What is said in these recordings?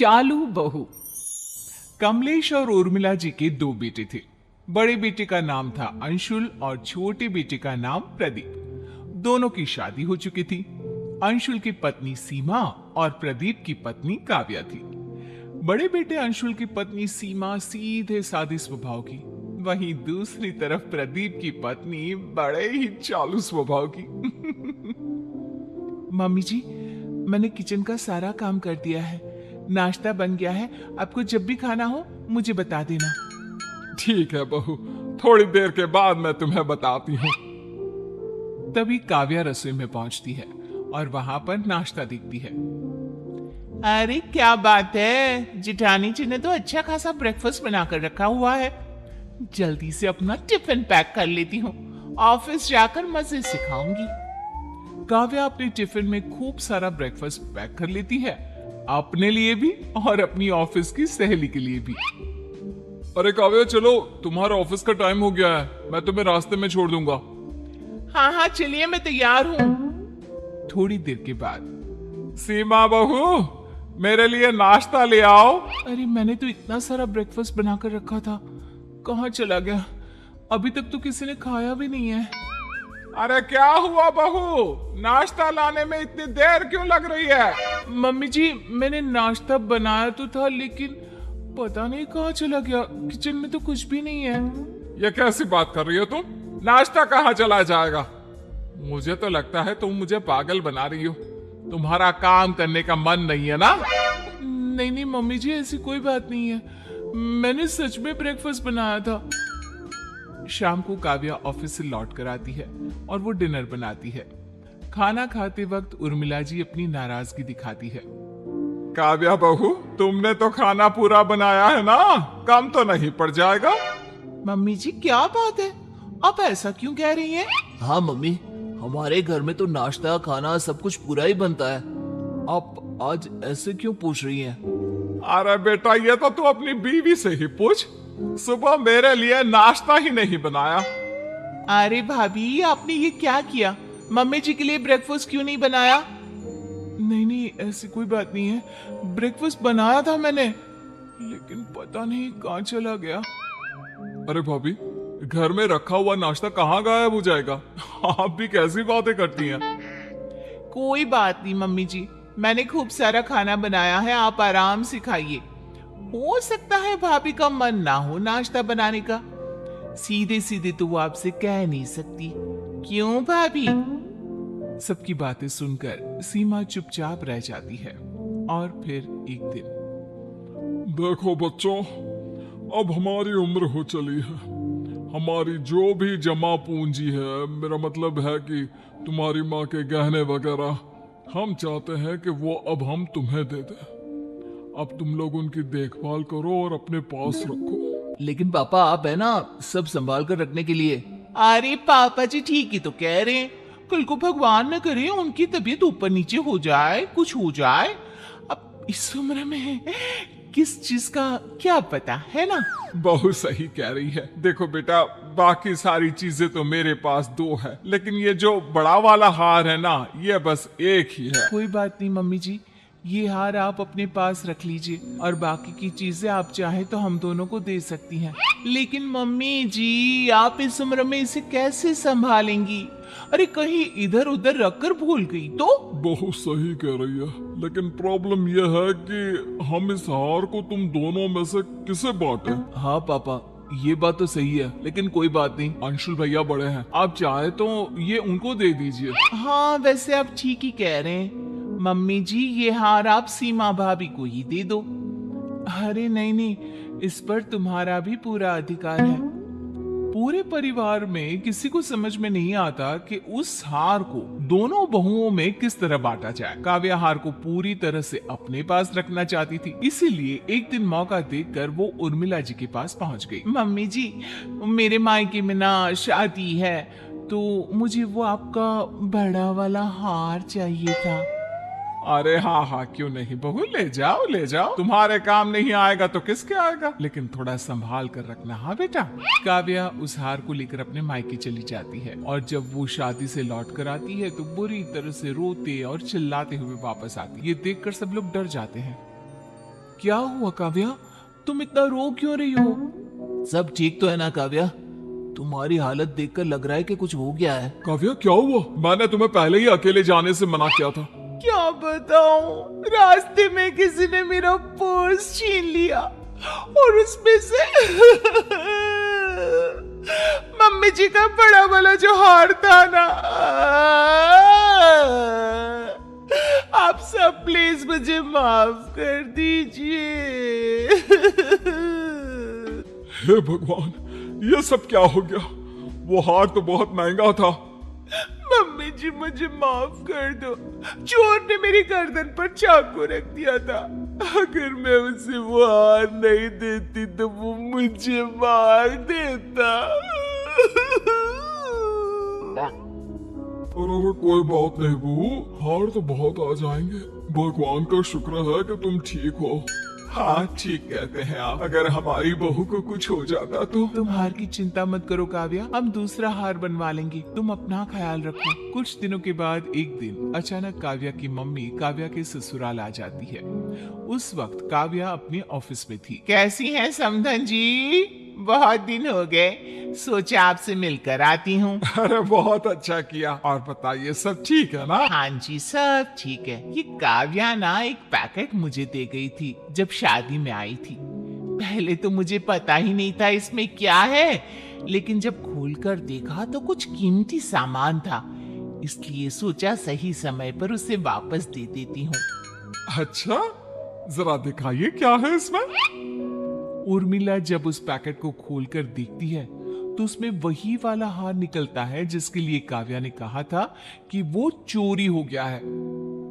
चालू बहू। कमलेश और उर्मिला जी के दो बेटे थे। बड़े बेटे का नाम था अंशुल और छोटे बेटे का नाम प्रदीप। दोनों की शादी हो चुकी थी। अंशुल की पत्नी सीमा और प्रदीप की पत्नी काव्या थी। बड़े बेटे अंशुल की पत्नी सीमा सीधे सादी स्वभाव की, वहीं दूसरी तरफ प्रदीप की पत्नी बड़े ही चालू स्वभाव की। मम्मी जी, मैंने किचन का सारा काम कर दिया है, नाश्ता बन गया है, आपको जब भी खाना हो मुझे बता देना। ठीक है बहू, थोड़ी देर के बाद मैं तुम्हें बताती हूँ। तभी काव्या रसोई में पहुंचती है और वहां पर नाश्ता देखती है। अरे क्या बात है, जिठानी जी ने तो अच्छा खासा ब्रेकफास्ट बनाकर रखा हुआ है। जल्दी से अपना टिफिन पैक कर लेती हूँ, ऑफिस जाकर मजे से खाऊंगी। काव्या अपने टिफिन में खूब सारा ब्रेकफास्ट पैक कर लेती है, अपने लिए भी और अपनी ऑफिस की सहेली के लिए भी। अरे काव्या चलो, तुम्हारा ऑफिस का टाइम हो गया है, मैं तुम्हें रास्ते में छोड़ दूंगा। हाँ हाँ चलिए, मैं तैयार हूँ। थोड़ी देर के बाद, सीमा बहू मेरे लिए नाश्ता ले आओ। अरे मैंने तो इतना सारा ब्रेकफास्ट बनाकर रखा था, कहाँ चला गया? अभी तक तो किसी ने खाया भी नहीं है। अरे क्या हुआ बहू, नाश्ता लाने में इतनी देर क्यों लग रही है? मम्मी जी, मैंने नाश्ता बनाया तो था, लेकिन पता नहीं कहाँ चला गया। किचन में तो कुछ भी नहीं है। ये कैसी बात कर रही हो तुम? नाश्ता कहाँ चला जाएगा? मुझे तो लगता है तुम मुझे पागल बना रही हो। तुम्हारा काम करने का मन नहीं है ना? नहीं नहीं मम्मी जी, ऐसी कोई बात नहीं है, मैंने सच में ब्रेकफास्ट बनाया था। शाम को काव्या ऑफिस से लौट कर आती है और वो डिनर बनाती है। खाना खाते वक्त उर्मिला जी अपनी नाराजगी दिखाती है। काव्या बहू, तुमने तो खाना पूरा बनाया है ना, कम तो नहीं पड़ जाएगा? मम्मी जी क्या बात है, आप ऐसा क्यों कह रही हैं? हाँ मम्मी, हमारे घर में तो नाश्ता खाना सब कुछ पूरा ही बनता है, आप आज ऐसे क्यों पूछ रही हैं? अरे बेटा, ये तो तू अपनी बीवी से ही पूछ। सुबह मेरे लिए नाश्ता ही नहीं बनाया। अरे भाभी, आपने ये क्या किया? मम्मी जी के लिए ब्रेकफास्ट क्यों नहीं बनाया? नहीं नहीं, ऐसी कोई बात नहीं है, ब्रेकफास्ट बनाया था मैंने, लेकिन पता नहीं कहाँ चला गया। अरे भाभी, घर में रखा हुआ नाश्ता कहाँ गायब हो जाएगा? आप भी कैसी बातें करती हैं? कोई बात नहीं मम्मी जी, मैंने खूब सारा खाना बनाया है, आप आराम से खाइए। हो सकता है भाभी का मन ना हो नाश्ता बनाने का, सीधे सीधे तो वो आपसे कह नहीं सकती, क्यों भाभी? सबकी बातें सुनकर सीमा चुपचाप रह जाती है। और फिर एक दिन, देखो बच्चों, अब हमारी उम्र हो चली है, हमारी जो भी जमा पूंजी है, मेरा मतलब है कि तुम्हारी माँ के गहने वगैरह, हम चाहते हैं कि वो अब हम तुम्हें दे दें। अब तुम लोग उनकी देखभाल करो और अपने पास रखो। लेकिन पापा, आप है ना सब संभाल कर रखने के लिए। अरे पापा जी ठीक ही तो कह रहे हैं, कल को भगवान न करे उनकी तबीयत ऊपर नीचे हो जाए, कुछ हो जाए। अब इस उम्र में किस चीज का क्या पता है ना? बहुत सही कह रही है। देखो बेटा, बाकी सारी चीजें तो मेरे पास दो है, लेकिन ये जो बड़ा वाला हार है ना, ये बस एक ही है। कोई बात नहीं मम्मी जी, ये हार आप अपने पास रख लीजिए और बाकी की चीजें आप चाहे तो हम दोनों को दे सकती हैं। लेकिन मम्मी जी, आप इस उम्र में इसे कैसे संभालेंगी? अरे कहीं इधर उधर रखकर भूल गई तो? बहुत सही कह रही है, लेकिन प्रॉब्लम यह है कि हम इस हार को तुम दोनों में से किसे बांटे? हाँ पापा, ये बात तो सही है, लेकिन कोई बात नहीं, अंशुल भैया बड़े हैं, आप चाहे तो ये उनको दे दीजिए। हाँ वैसे आप ठीक ही कह रहे हैं मम्मी जी, ये हार आप सीमा भाभी को ही दे दो। अरे नहीं नहीं, इस पर तुम्हारा भी पूरा अधिकार है। पूरे परिवार में किसी को समझ में नहीं आता कि उस हार को दोनों बहुओं में किस तरह बांटा जाए। काव्या हार को पूरी तरह से अपने पास रखना चाहती थी, इसीलिए एक दिन मौका देखकर वो उर्मिला जी के पास पहुंच गई। मम्मी जी, मेरे मायके में ना शादी है, तो मुझे वो आपका बड़ा वाला हार चाहिए था। अरे हाँ हाँ, क्यों नहीं बहू, ले जाओ ले जाओ, तुम्हारे काम नहीं आएगा तो किसके आएगा, लेकिन थोड़ा संभाल कर रखना। हाँ बेटा। काव्या उस हार को लेकर अपने मायके चली जाती है और जब वो शादी से लौट कर आती है तो बुरी तरह से रोते और चिल्लाते हुए वापस आती है। ये देखकर सब लोग डर जाते हैं। क्या हुआ काव्या, तुम इतना रो क्यों रही हो? सब ठीक तो है ना काव्या? तुम्हारी हालत देखकर लग रहा है कि कुछ हो गया है। काव्या क्या हुआ? मैंने तुम्हें पहले ही अकेले जाने से मना किया था। क्या बताऊं, रास्ते में किसी ने मेरा पर्स छीन लिया और उसमें से मम्मी जी का बड़ा वाला जो हार था ना। आप सब प्लीज मुझे माफ कर दीजिए। हे भगवान, ये सब क्या हो गया? वो हार तो बहुत महंगा था। मम्मी जी मुझे माफ कर दो, चोर ने मेरी गर्दन पर चाकू रख दिया था। अगर मैं उसे वो हार नहीं देती तो वो मुझे मार देता। और कोई बात नहीं बहू, हार तो बहुत आ जाएंगे। भगवान का शुक्र है कि तुम ठीक हो। हाँ ठीक कहते हैं आप। अगर हमारी बहू को कुछ हो जाता तो। तुम हार की चिंता मत करो काव्या, हम दूसरा हार बनवा लेंगे, तुम अपना ख्याल रखो। कुछ दिनों के बाद एक दिन अचानक काव्या की मम्मी काव्या के ससुराल आ जाती है। उस वक्त काव्या अपने ऑफिस में थी। कैसी हैं समधन जी? बहुत दिन हो गए, सोचा आपसे मिलकर आती हूँ। अरे बहुत अच्छा किया। और बताइए सब ठीक है ना? हाँ जी सब ठीक है। ये काव्या ना एक पैकेट मुझे दे गई थी जब शादी में आई थी। पहले तो मुझे पता ही नहीं था इसमें क्या है, लेकिन जब खोलकर देखा तो कुछ कीमती सामान था, इसलिए सोचा सही समय पर उसे वापस दे देती हूँ। अच्छा, जरा दिखाइए क्या है इसमें। उर्मिला जब उस पैकेट को खोलकर देखती है तो उसमें वही वाला हार निकलता है जिसके लिए काव्या ने कहा था कि वो चोरी हो गया है।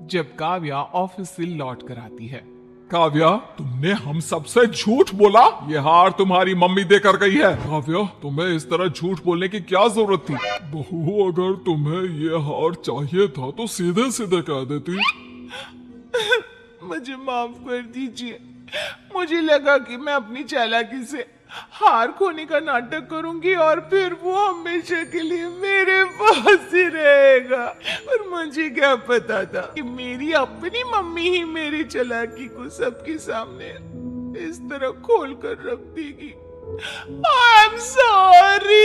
जब काव्या ऑफिस से लौट कर आती है। काव्या, तुमने हम सबसे झूठ बोला। ये हार तुम्हारी मम्मी देकर गई है। काव्या, तुम्हें इस तरह झूठ बोलने की क्या जरूरत थी? बहू, अगर तुम्हें ये हार चाहिए था तो सीधे सीधे कह देती। मुझे माफ कर दीजिए, मुझे लगा कि मैं अपनी चालाकी से हार खोने का नाटक करूंगी और फिर वो हमेशा के लिए मेरे पास ही रहेगा। और मुझे क्या पता था कि मेरी अपनी मम्मी ही मेरी चालाकी को सबके सामने इस तरह खोल कर रख देगी। I am sorry.